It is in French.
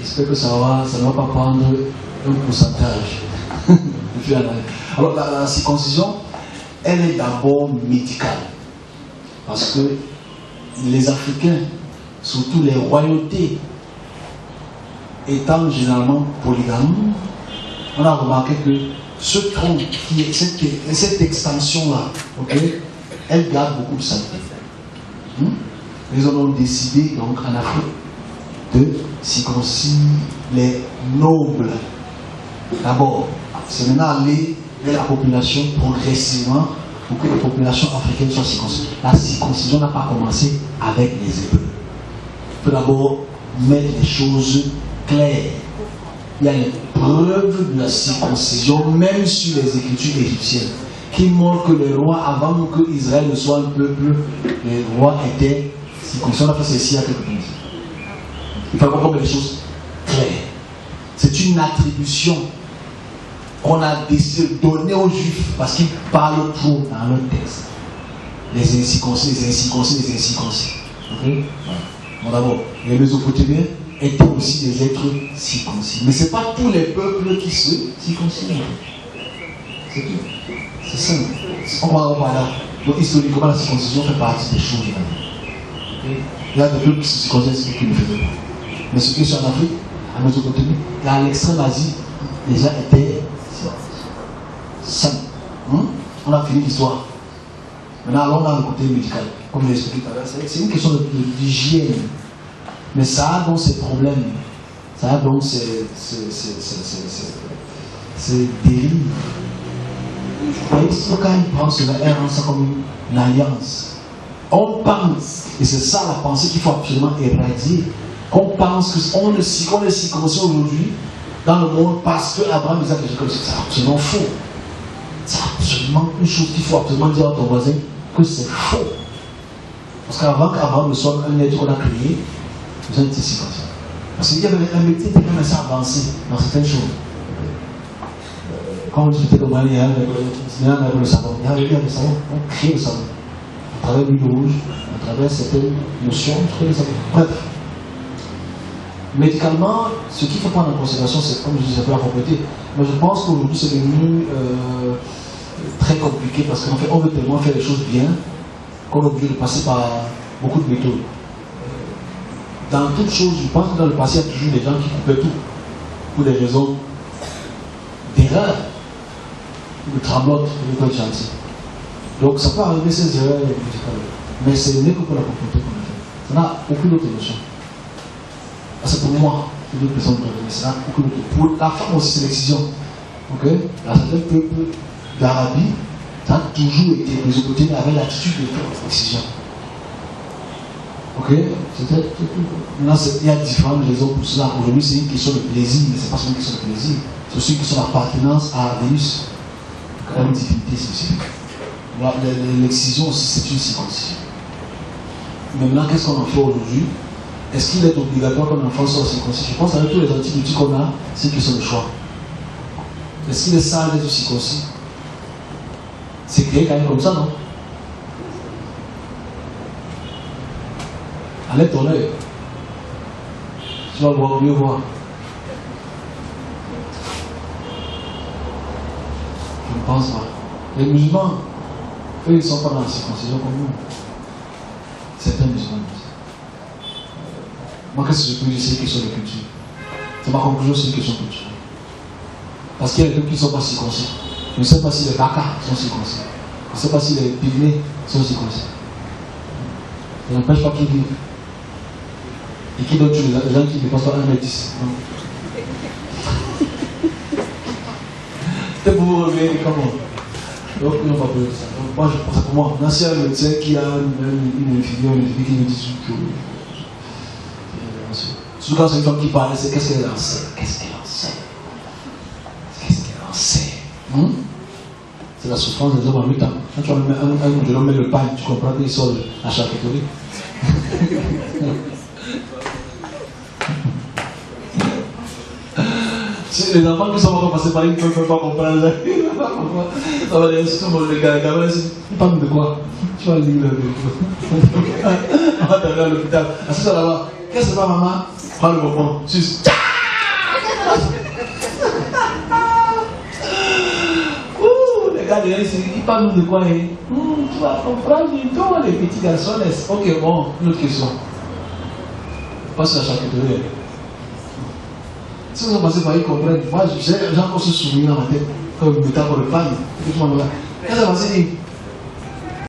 j'espère que ça ne va pas prendre un pourcentage. Alors la circoncision, elle est d'abord médicale. Parce que les Africains, surtout les royautés, étant généralement polygames, on a remarqué que ce tronc, cette extension-là, okay, elle garde beaucoup de santé. Ils ont décidé donc en Afrique de circoncire les nobles. D'abord, c'est maintenant aller vers la population progressivement pour que les populations africaines soient circoncises. La circoncision n'a pas commencé avec les Hébreux. Il faut d'abord mettre les choses claires. Il y a les preuves de la circoncision, même sur les écritures égyptiennes, qui montrent que les rois, avant que Israël ne soit un peuple, les rois étaient circoncis. On a fait ceci à quelque chose. Il faut comprendre les choses claires. C'est une attribution qu'on a décidé de donner aux Juifs parce qu'ils parlent trop dans leur texte. Les incirconcis, les incirconcis, les incirconcis. Okay? Bon, d'abord, les Mésopotamiens étaient aussi des êtres circoncis. Mais ce n'est pas tous les peuples qui se circoncisent. C'est tout. C'est simple. On va en parler. Donc, historiquement, la circoncision fait partie des choses. Okay? Il y a des peuples qui se circoncisent et qui ne le faisaient pas. Mais ce qui est en Afrique, à Mésopotamie, et à l'extrême Asie, les gens étaient sains. On a fini l'histoire. Maintenant, allons dans le côté médical. Comme je l'ai expliqué tout à l'heure, c'est une question d'hygiène. Mais ça a donc ses problèmes. Ça a donc ses dérives. Vous voyez, quand il prend cela, elle rend ça comme une alliance. On pense, et c'est ça la pensée qu'il faut absolument éradier. On pense qu'on est circoncis aujourd'hui dans le monde parce que Abraham disait quelque chose. C'est absolument faux. C'est absolument une chose qu'il faut absolument dire à ton voisin que c'est faux. Parce qu'avant qu'Abraham ne soit un être qu'on a créé, vous êtes circoncis. Parce qu'il y avait un métier qui était assez avancé dans certaines choses. Quand on discutait comme il y a le savon, il y avait le savon, on crée le savon. À travers l'huile rouge, à travers certaines notions, on crée le savon. Bref. Médicalement, ce qu'il faut prendre en considération, c'est comme je disais, un peu la compléter. Mais je pense qu'aujourd'hui, c'est devenu très compliqué parce qu'en fait, on veut tellement faire les choses bien qu'on est obligé de passer par beaucoup de méthodes. Dans toute chose, je pense que dans le passé, il y a toujours des gens qui coupaient tout pour des raisons d'erreur, de tremblote, de quoi de gentil. Donc, ça peut arriver ces erreurs médicales. Mais c'est mieux que pour la communauté qu'on a fait. Ça n'a aucune autre notion. C'est pour moi, une autre personne, mais ça n'a aucune autre. Pour la femme aussi, c'est l'excision. Ok? Dans certains peuples d'Arabie, ça a toujours été Mésopotamie avec l'attitude de faire l'excision. Ok? Maintenant, il y a différentes raisons pour cela. Aujourd'hui, c'est une question de plaisir, mais ce n'est pas seulement une question de plaisir. C'est aussi une question d'appartenance à Vénus. Il y a une divinité spécifique. L'excision aussi, c'est une circoncision. Maintenant, qu'est-ce qu'on en fait aujourd'hui? Est-ce qu'il est obligatoire qu'un enfant soit circoncis? Je pense avec tous les antibiotiques qu'on a, c'est une question de choix. Est-ce qu'il est sage d'être circoncis? C'est créé quand même comme ça, non? Enlève ton œil. Tu vas voir, mieux voir. Je ne pense pas. Les musulmans, eux, ils ne sont pas dans la circoncision comme nous. Certains musulmans. Moi, qu'est-ce que je peux dire? C'est une question de culture. C'est ma conclusion, c'est une question de culture. Parce qu'il y a des peuples qui ne sont pas circoncis. Je ne sais pas si les Kaka sont circoncis. Je ne sais pas si les Pygmées sont circoncis. Ça n'empêche pas qu'ils vivent. Et qui d'autre chose? Les gens qui dépassent pas 1m10. C'était pour vous revenir comment? Donc, on va parler de ça. Donc, moi, je pense pour moi, un ancien médecin qui a une figure qui me dit que. Surtout quand c'est une femme qui parle, c'est qu'est-ce qu'elle enseigne? Qu'est-ce qu'elle enseigne? Qu'est-ce qu'elle enseigne? C'est la souffrance des hommes en 8 ans. Quand tu vas mettre un de l'homme met le pain, tu comprends qu'il sort de la charcuterie. Si les enfants qui sont passés par là, ils ne peuvent pas comprendre. Ils ne peuvent pas comprendre. Ça va dire, les gars, ils parlent de quoi? Tu vas lire le on va t'amener à l'hôpital. Assis-toi là-bas. Qu'est-ce que c'est, maman? Prends le bonbon. Juste. regarde, il parle de quoi? Tu vas comprendre, tous les petits garçons naissent. Ok, bon, une autre question. Passe la charcuterie. Si vous en passez par y comprendre, moi j'ai encore ce souvenir dans ma tête, comme le temps pour le pan. Quand ça va se dire,